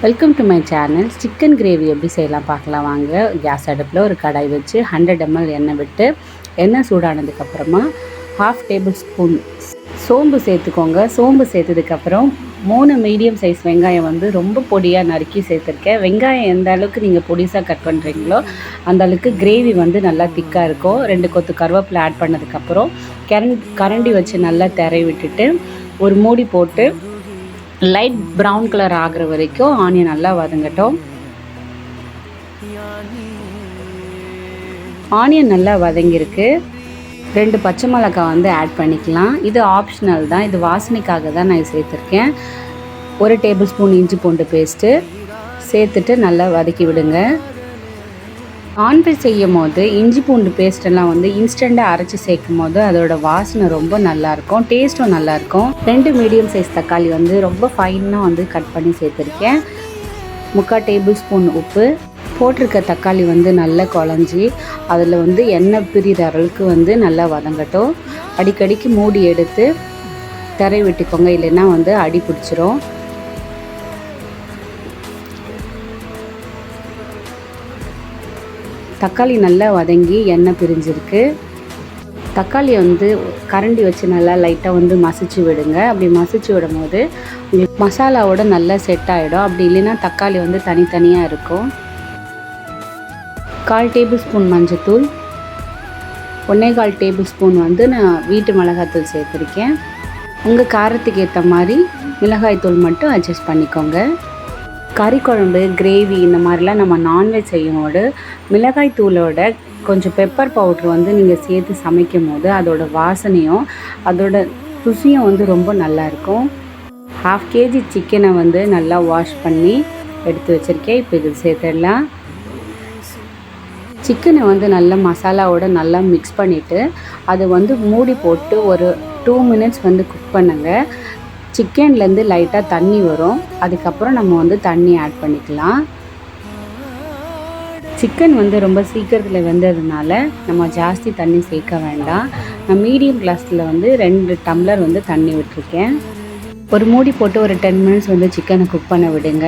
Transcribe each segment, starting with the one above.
Welcome to my channel. Chicken gravy எப்படி செய்யலாம் பார்க்கலாம் வாங்க. கேஸ் அடுப்பில் ஒரு கடாய் வச்சு 100 ml எண்ணெய் விட்டு எண்ணெய் சூடானதுக்கப்புறமா 1/2 டேபிள் ஸ்பூன் சோம்பு சேர்த்துக்கோங்க. சோம்பு சேர்த்ததுக்கப்புறம் 3 மீடியம் சைஸ் வெங்காயம் வந்து ரொம்ப பொடியாக நறுக்கி சேர்த்துருக்கேன். வெங்காயம் எந்த அளவுக்கு நீங்கள் பொடிசாக கட் பண்ணுறீங்களோ அந்த அளவுக்கு கிரேவி வந்து நல்லா திக்காக இருக்கும். 2 கொத்து கருவேப்பிலை ஆட் பண்ணதுக்கப்புறம் கரண்டி வச்சு நல்லா திரை விட்டுட்டு ஒரு மூடி போட்டு லைட் ப்ரௌன் கலர் ஆகிற வரைக்கும் ஆனியன் நல்லா வதங்கட்டும். ஆனியன் நல்லா வதங்கியிருக்கு. 2 பச்சை மிளகாய் வந்து ஆட் பண்ணிக்கலாம். இது ஆப்ஷனல் தான், இது வாசனைக்காக தான் நான் சேர்த்துருக்கேன். 1 டேபிள் ஸ்பூன் இஞ்சி பூண்டு பேஸ்ட்டு சேர்த்துட்டு நல்லா வதக்கி விடுங்க. நான்வெஜ் செய்யும் போது இஞ்சி பூண்டு பேஸ்ட்டெல்லாம் வந்து இன்ஸ்டண்ட்டாக அரைச்சி சேர்க்கும் போது அதோட வாசனை ரொம்ப நல்லாயிருக்கும், டேஸ்ட்டும் நல்லாயிருக்கும். 2 மீடியம் சைஸ் தக்காளி வந்து ரொம்ப ஃபைனாக வந்து கட் பண்ணி சேர்த்துருக்கேன். 3/4 டேபிள் ஸ்பூன் உப்பு போட்டிருக்க தக்காளி வந்து நல்லா குழஞ்சி அதில் வந்து எண்ணெய் பிரிகிற அளவுக்கு வந்து நல்லா வதங்கட்டும். அடிக்கடிக்கு மூடி எடுத்து திரை விட்டுக்கோங்க, இல்லைன்னா வந்து அடி பிடிச்சிரும். தக்காளி நல்லா வதங்கி எண்ணெய் பிரிஞ்சிருக்கு. தக்காளி வந்து கரண்டி வச்சு நல்லா லைட்டாக வந்து மசிச்சு விடுங்க. அப்படி மசிச்சு விடும் போது உங்களுக்கு மசாலாவோட நல்லா செட் ஆகிடும். அப்படி இல்லைன்னா தக்காளி வந்து தனித்தனியாக இருக்கும். 1/4 டேபிள் ஸ்பூன் மஞ்சத்தூள், 1/4 டேபிள் ஸ்பூன் வந்து நான் வீட்டு மிளகாய்த்தூள் சேர்த்துருக்கேன். உங்கள் காரத்துக்கு ஏற்ற மாதிரி மிளகாய்த்தூள் மட்டும் அட்ஜஸ்ட் பண்ணிக்கோங்க. கறி குழம்பு, கிரேவி இந்த மாதிரிலாம் நம்ம நான்வெஜ் செய்யும்போது மிளகாய் தூளோட கொஞ்சம் பெப்பர் பவுட்ரு வந்து நீங்கள் சேர்த்து சமைக்கும் போது அதோட வாசனையும் அதோட ருசியும் வந்து ரொம்ப நல்லாயிருக்கும். 1/2 kg சிக்கனை வந்து நல்லா வாஷ் பண்ணி எடுத்து வச்சுருக்கேன். இப்போ இது சேர்த்துடலாம். சிக்கனை வந்து நல்லா மசாலாவோட நல்லா மிக்ஸ் பண்ணிவிட்டு அதை வந்து மூடி போட்டு ஒரு 2 minutes வந்து குக் பண்ணுங்கள். சிக்கன்லேருந்து லைட்டாக தண்ணி வரும், அதுக்கப்புறம் நம்ம வந்து தண்ணி ஆட் பண்ணிக்கலாம். சிக்கன் வந்து ரொம்ப சீக்கிரத்தில் வெந்ததுனால நம்ம ஜாஸ்தி தண்ணி சேர்க்க வேண்டாம். நான் மீடியம் கிளாஸில் வந்து 2 டம்ளர் வந்து தண்ணி விட்டுருக்கேன். ஒரு மூடி போட்டு ஒரு 10 minutes வந்து சிக்கனை குக் பண்ண விடுங்க.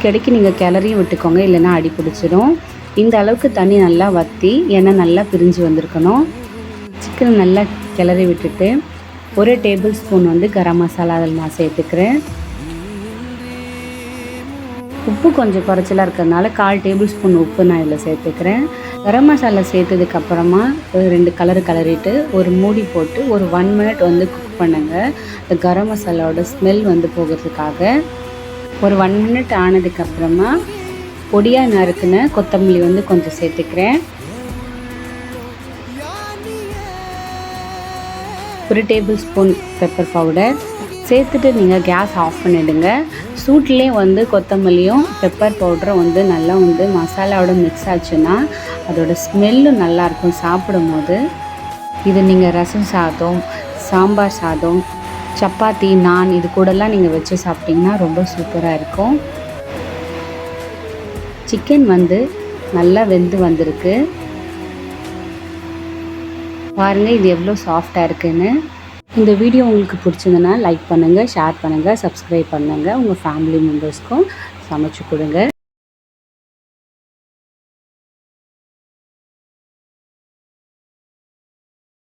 இடைக்கு நீங்கள் கிளறியும் விட்டுக்கோங்க, இல்லைன்னா அடி பிடிச்சிடும். இந்த அளவுக்கு தண்ணி நல்லா வற்றி எண்ணெய் நல்லா பிரிஞ்சு வந்திருக்கணும். சிக்கனை நல்லா கிளறி விட்டுட்டு 1 டேபிள் ஸ்பூன் வந்து கரம் மசாலா அதில் நான் சேர்த்துக்கிறேன். உப்பு கொஞ்சம் குறைச்சலாக இருக்கிறதுனால 1/4 டேபிள் ஸ்பூன் உப்பு நான் இதில் சேர்த்துக்கிறேன். கரம் மசாலா சேர்த்ததுக்கப்புறமா ஒரு 2 கலர் கலரிட்டு ஒரு மூடி போட்டு ஒரு 1 minute வந்து குக் பண்ணுங்கள். இந்த கரம் மசாலாவோட ஸ்மெல் வந்து போகிறதுக்காக. ஒரு 1 minute ஆனதுக்கப்புறமா பொடியாக நறுக்குன கொத்தமல்லி வந்து கொஞ்சம் சேர்த்துக்கிறேன். 1 டேபிள் ஸ்பூன் பெப்பர் பவுடர் சேர்த்துட்டு நீங்கள் கேஸ் ஆஃப் பண்ணிவிடுங்க. சூட்லேயே வந்து கொத்தமல்லியும் பெப்பர் பவுடரும் வந்து நல்லா வந்து மசாலாவோட மிக்ஸ் ஆச்சுன்னா அதோட ஸ்மெல்லும் நல்லாயிருக்கும் சாப்பிடும் போது. இது நீங்கள் ரசம் சாதம், சாம்பார் சாதம், சப்பாத்தி, நான் இது கூடலாம் நீங்கள் வச்சு சாப்பிட்டிங்கன்னா ரொம்ப சூப்பராக இருக்கும். சிக்கன் வந்து நல்லா வெந்து வந்திருக்கு பாருங்கள், இது எவ்வளோ சாஃப்டாக இருக்குன்னு. இந்த வீடியோ உங்களுக்கு பிடிச்சிருந்தனா லைக் பண்ணுங்கள், ஷேர் பண்ணுங்கள், சப்ஸ்கிரைப் பண்ணுங்கள். உங்கள் ஃபேமிலி மெம்பர்ஸ்க்கும் சமைச்சு கொடுங்க.